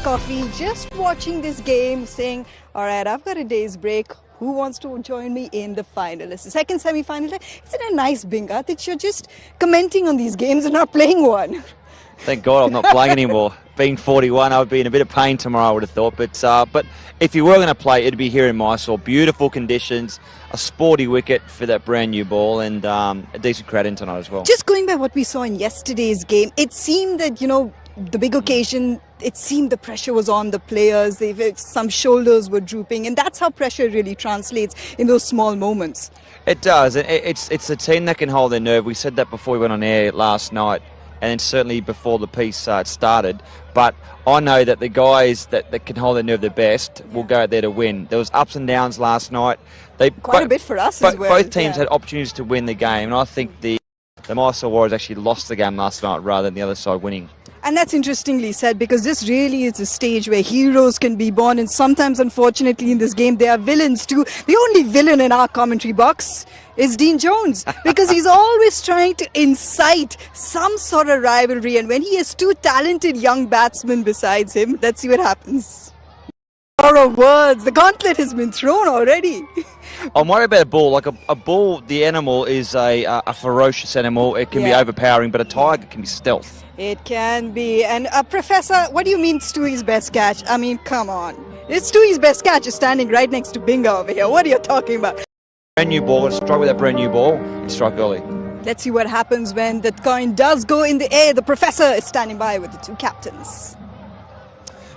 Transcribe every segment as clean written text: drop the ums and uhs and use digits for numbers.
coffee, just watching this game, saying, all right, I've got a day's break. Who wants to join me in the final? It's the second semi-final. Isn't it a nice binga that you're just commenting on these games and not playing one? Thank God I'm not playing anymore. Being 41, I would be in a bit of pain tomorrow, I would have thought. But if you were going to play, it'd be here in Mysore. Beautiful conditions, a sporty wicket for that brand new ball, and a decent crowd in tonight as well. Just going by what we saw in yesterday's game, it seemed that, the big occasion, it seemed the pressure was on the players. Some shoulders were drooping, and that's how pressure really translates in those small moments. It does. It's the team that can hold their nerve. We said that before we went on air last night, and then certainly before the piece started. But I know that the guys that can hold their nerve the best will go out there to win. There was ups and downs last night. Quite a bit for us as well. Both teams had opportunities to win the game, and I think the Mysore Warriors actually lost the game last night rather than the other side winning. And that's interestingly said, because this really is a stage where heroes can be born, and sometimes, unfortunately, in this game, there are villains too. The only villain in our commentary box is Dean Jones, because he's always trying to incite some sort of rivalry, and when he has two talented young batsmen besides him, let's see what happens. Of words, the gauntlet has been thrown already. I'm worried about a bull. Like a bull, the animal is a ferocious animal. It can be overpowering, but a tiger can be stealth. It can be. And Professor, what do you mean Stewie's best catch? I mean, come on. It's Stewie's best catch is standing right next to Binga over here. What are you talking about? Brand new ball, strike with that brand new ball and strike early. Let's see what happens when the coin does go in the air. The Professor is standing by with the two captains.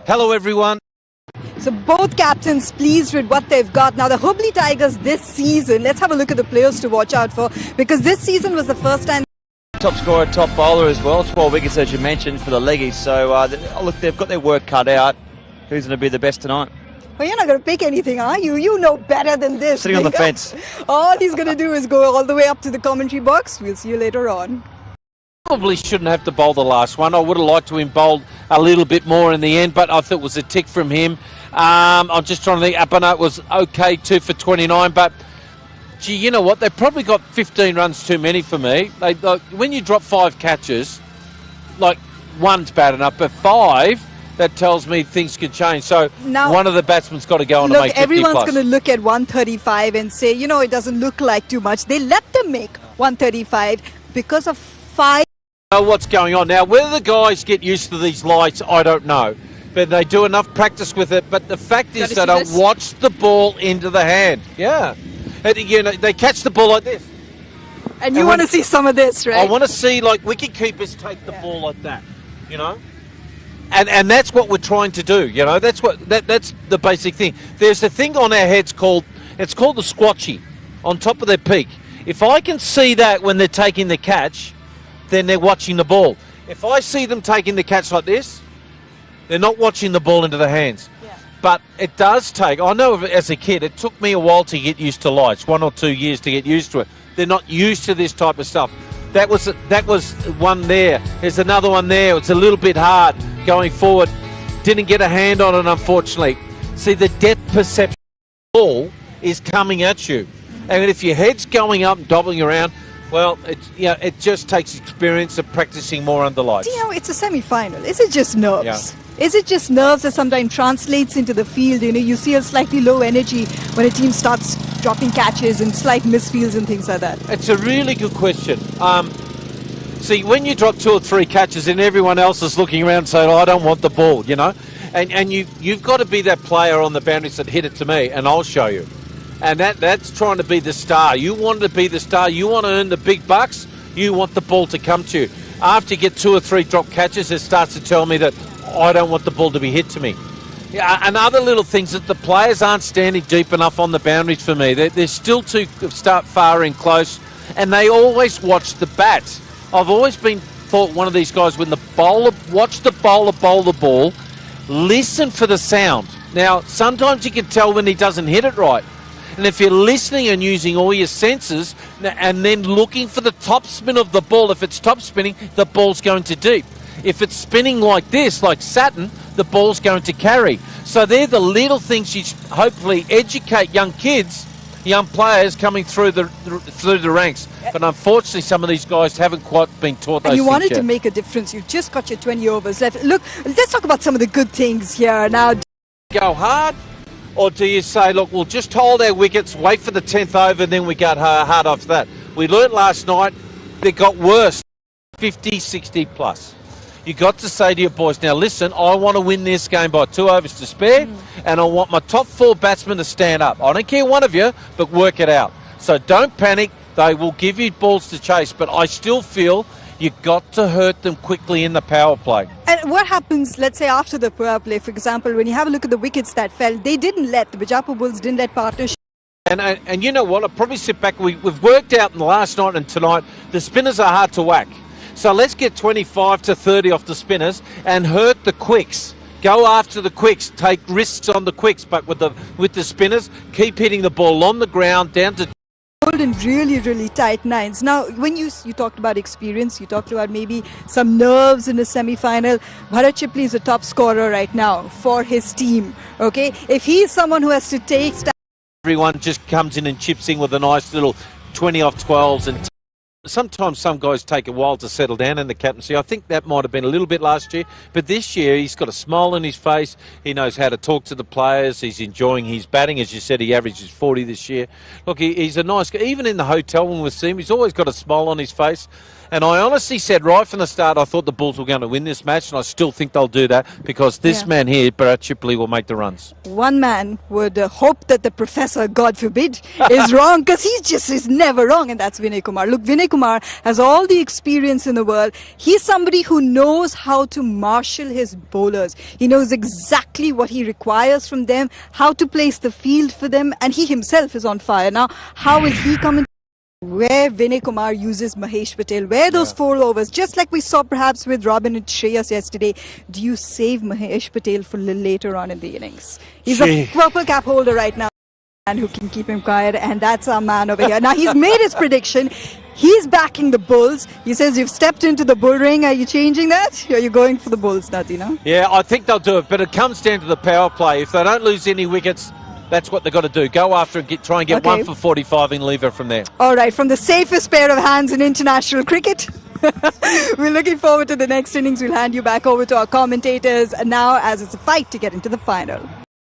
Hello, everyone. So both captains pleased with what they've got. Now the Hubli Tigers this season, let's have a look at the players to watch out for, because this season was the first time. Top scorer, top bowler as well, 12 wickets as you mentioned for the leggies. So look, they've got their work cut out. Who's going to be the best tonight? Well, you're not going to pick anything, are you? You know better than this. Sitting on the fence. All he's going to do is go all the way up to the commentary box. We'll see you later on. Probably shouldn't have to bowl the last one. I would have liked to have bowled a little bit more in the end, but I thought it was a tick from him. I'm just trying to think. Abhinav was okay, 2 for 29, but gee, you know what? They probably got 15 runs too many for me. When you drop 5 catches, one's bad enough, but 5, that tells me things could change. So now, one of the batsmen's got to go on and make 50 everyone's plus. going to look at 135 and say, it doesn't look like too much. They let them make 135 because of 5. What's going on now? Whether the guys get used to these lights, I don't know. But they do enough practice with it. But the fact is they don't watch the ball into the hand. Yeah. And, they catch the ball like this. And you want to see some of this, right? I want to see, wicket-keepers take the ball like that, And that's what we're trying to do, That's that's the basic thing. There's a thing on our heads called the squatchy, on top of their peak. If I can see that when they're taking the catch, then they're watching the ball. If I see them taking the catch like this, they're not watching the ball into the hands. Yeah. But it does take, I know as a kid, it took me a while to get used to lights, 1 or 2 years to get used to it. They're not used to this type of stuff. That was one there. There's another one there. It's a little bit hard going forward. Didn't get a hand on it, unfortunately. See, the depth perception of the ball is coming at you. And if your head's going up and doubling around, well, it just takes experience of practicing more under lights. It's a semi-final. Is it just nerves? Yeah. Is it just nerves that sometimes translates into the field? You see a slightly low energy when a team starts dropping catches and slight misfields and things like that. It's a really good question. See, when you drop 2 or 3 catches and everyone else is looking around saying, I don't want the ball, and you've got to be that player on the boundaries that hit it to me, and I'll show you. And that's trying to be the star. You want to be the star. You want to earn the big bucks. You want the ball to come to you. After you get 2 or 3 drop catches, it starts to tell me that I don't want the ball to be hit to me. And other little things that the players aren't standing deep enough on the boundaries for me. They're still too far in close, and they always watch the bats. I've always been thought one of these guys, when the bowler, watch the bowler bowl the ball, listen for the sound. Now, sometimes you can tell when he doesn't hit it right. And if you're listening and using all your senses and then looking for the top spin of the ball, if it's top spinning, the ball's going to deep. If it's spinning like this, like Saturn, the ball's going to carry. So they're the little things you hopefully educate young kids young players coming through the ranks. But unfortunately, some of these guys haven't quite been taught those And you things wanted yet. to make a difference. You just got your 20 overs left. Look, let's talk about some of the good things here now. Go hard, or do you say, look, we'll just hold our wickets, wait for the 10th over, and then we got hard after that? We learnt last night it got worse, 50, 60 plus. You got to say to your boys, now listen, I want to win this game by 2 overs to spare, and I want my top 4 batsmen to stand up. I don't care one of you, but work it out. So don't panic. They will give you balls to chase, but I still feel you've got to hurt them quickly in the power play. And what happens, let's say, after the power play, for example, when you have a look at the wickets that fell, the Bijapur Bulls didn't let partners. And you know what? I'll probably sit back. We've worked out in the last night and tonight, the spinners are hard to whack. So let's get 25 to 30 off the spinners and hurt the quicks. Go after the quicks. Take risks on the quicks, but with the spinners, keep hitting the ball on the ground down to In really, really tight nines. Now, when you talked about experience, you talked about maybe some nerves in the semi-final. Bharat Chipley is a top scorer right now for his team. Okay, if he's someone who has to take, everyone just comes in and chips in with a nice little 20 off 12s, and sometimes some guys take a while to settle down in the captaincy. I think that might have been a little bit last year, but this year he's got a smile on his face. He knows how to talk to the players. He's enjoying his batting. As you said, he averages 40 this year. Look, he's a nice guy. Even in the hotel when we see him, he's always got a smile on his face. And I honestly said right from the start, I thought the Bulls were going to win this match, and I still think they'll do that because this man here, Bharat Chipley, will make the runs. one man would hope that the professor, God forbid, is wrong, because he's never wrong, and that's Vinay Kumar. Look, Vinay Kumar has all the experience in the world. He's somebody who knows how to marshal his bowlers. He knows exactly what he requires from them, how to place the field for them, and he himself is on fire. Now, how will he come in? Where Vinay Kumar uses Mahesh Patel, where those 4 overs, just like we saw perhaps with Robin and Shreyas yesterday, do you save Mahesh Patel for a little later on in the innings? He's a purple cap holder right now, and who can keep him quiet, and that's our man over here. Now, he's made his prediction. He's backing the Bulls. He says you've stepped into the bull ring. Are you changing that? Or are you going for the Bulls, Natina? Yeah, I think they'll do it, but it comes down to the power play. If they don't lose any wickets, that's what they've got to do. Go after and try and get 1 for 45 and leave it from there. All right, from the safest pair of hands in international cricket. We're looking forward to the next innings. We'll hand you back over to our commentators now, as it's a fight to get into the final.